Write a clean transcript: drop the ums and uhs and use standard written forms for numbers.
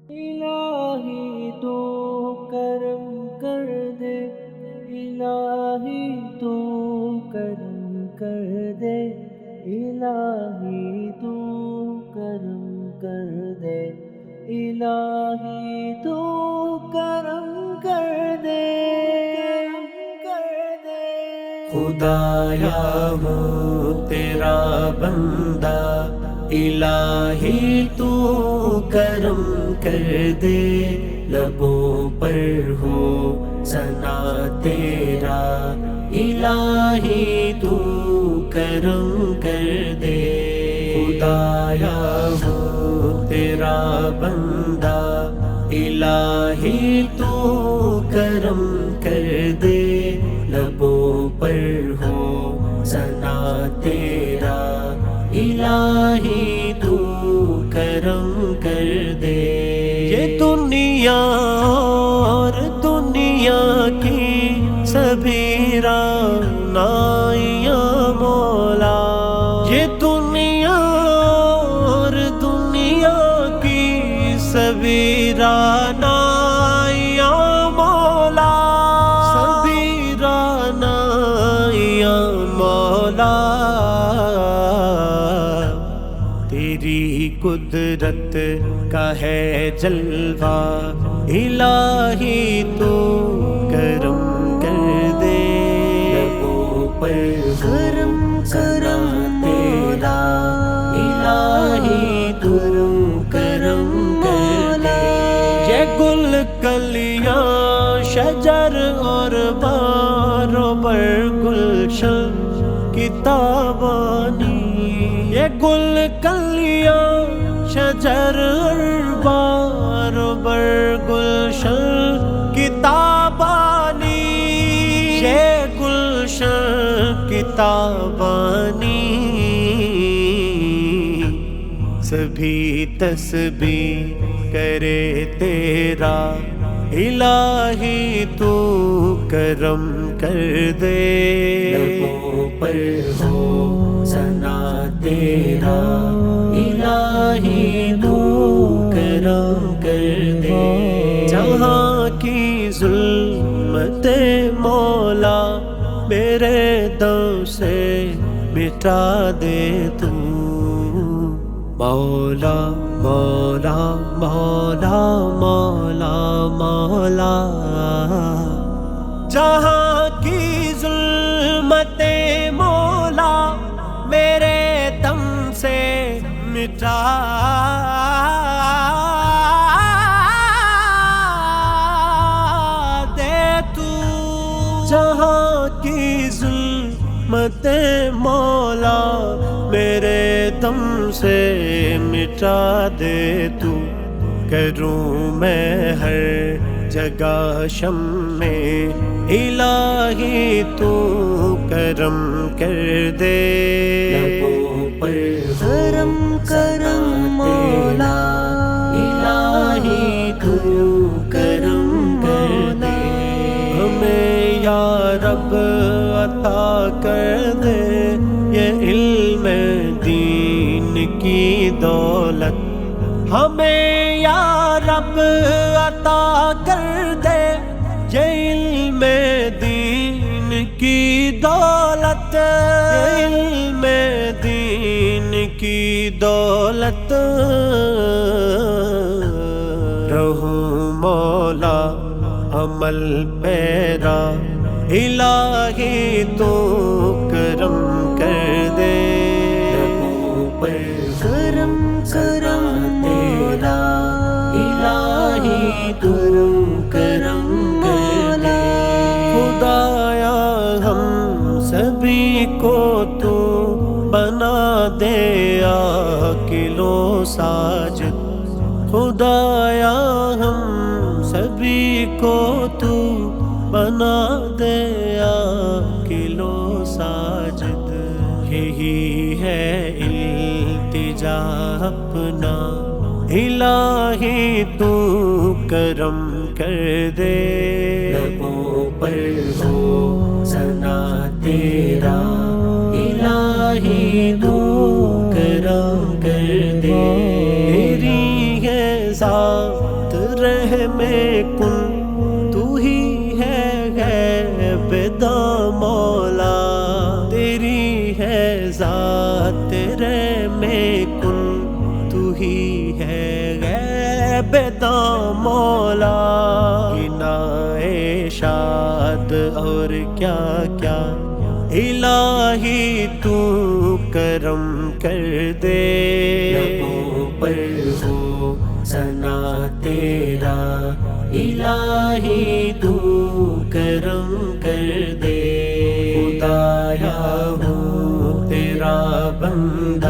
الہی تو کرم کر دے، الہی تو کرم کر دے، الہی تو کرم کر دے، الہی تو کرم کر دے، خدایا ہوں تیرا بندہ، الہی تو کرم کر دے، لبوں پر ہو ثنا تیرا، الہی تو کرم کر دے، خدایا ہوں تیرا بندہ، الہی تو کرم کر دے، لبوں پر ہو ثنا تیرا، الہی تو کرم کر دے۔ یہ دنیا اور دنیا کی سبھی رعنائیاں مولا، یہ دنیا اور دنیا کی سبھی رعنائیاں مولا، سبھی رعنائیاں مولا، تیری قدرت کا ہے جلوہ، الہی تو کرم کر دے، لبوں پر کرم کرم تیرا، الہی تو کرم کر دے۔ یہ گل کلیاں شجر اور بار و بر گلشن کتابانی، یہ گل کلیاں شجر اور بار و بر گلشن کتابانی، یہ گلشن کتابانی، سبھی تسبیح کرے تیرا، الہی تو کرم کر دے، لبوں پر ہو ثنا تیرا، الہی تو کرم کر دے۔ جہاں کی ظلمت مولا میرے دم سے مٹا دے تو، مولا مولا مولا مولا مولا، جہاں کی ظلمت مولا میرے دم سے مٹا دے تو، جہاں کی ظلمت مولا میرے دم سے مٹا دے تو، کروں میں ہر جگہ شمع الہی تو کرم کر دے، لبوں پر کرم کرم مولا، الہی تو کرم کر دے، ہمیں یا رب عطا کر دے یہ علم دین کی دولت، ہمیں یا رب عطا کر دے یہ علم دین کی دولت، یہ علم دین کی دولت، رہوں مولا عمل پیرا، الہی تو کرم کر دے، لبوں پر کرم کرم مولا، الہی تو کرم کر دے، خدایا ہم سبھی کو تو بنا دے عاقل و ساجد، خدایا ہم سبھی کو تو بنا دے عاقل و ساجد، یہی ہے التجا اپنا، الہی تو کرم کر دے، لبوں پر ہو ثنا تیرا، الہی تو کرم کر دے، تیری ہے ذات رحم کن تو ہی ہے غیب داں مولا، تیری ہے ذات رحم کن تو ہی ہے غیب داں مولا، گنائے شاد اور کیا کیا الہی تو کرم کر دے، لبوں پر ہو ثنا تیرا الہی تو کرم کر دے، خدایا ہوں تیرا بندہ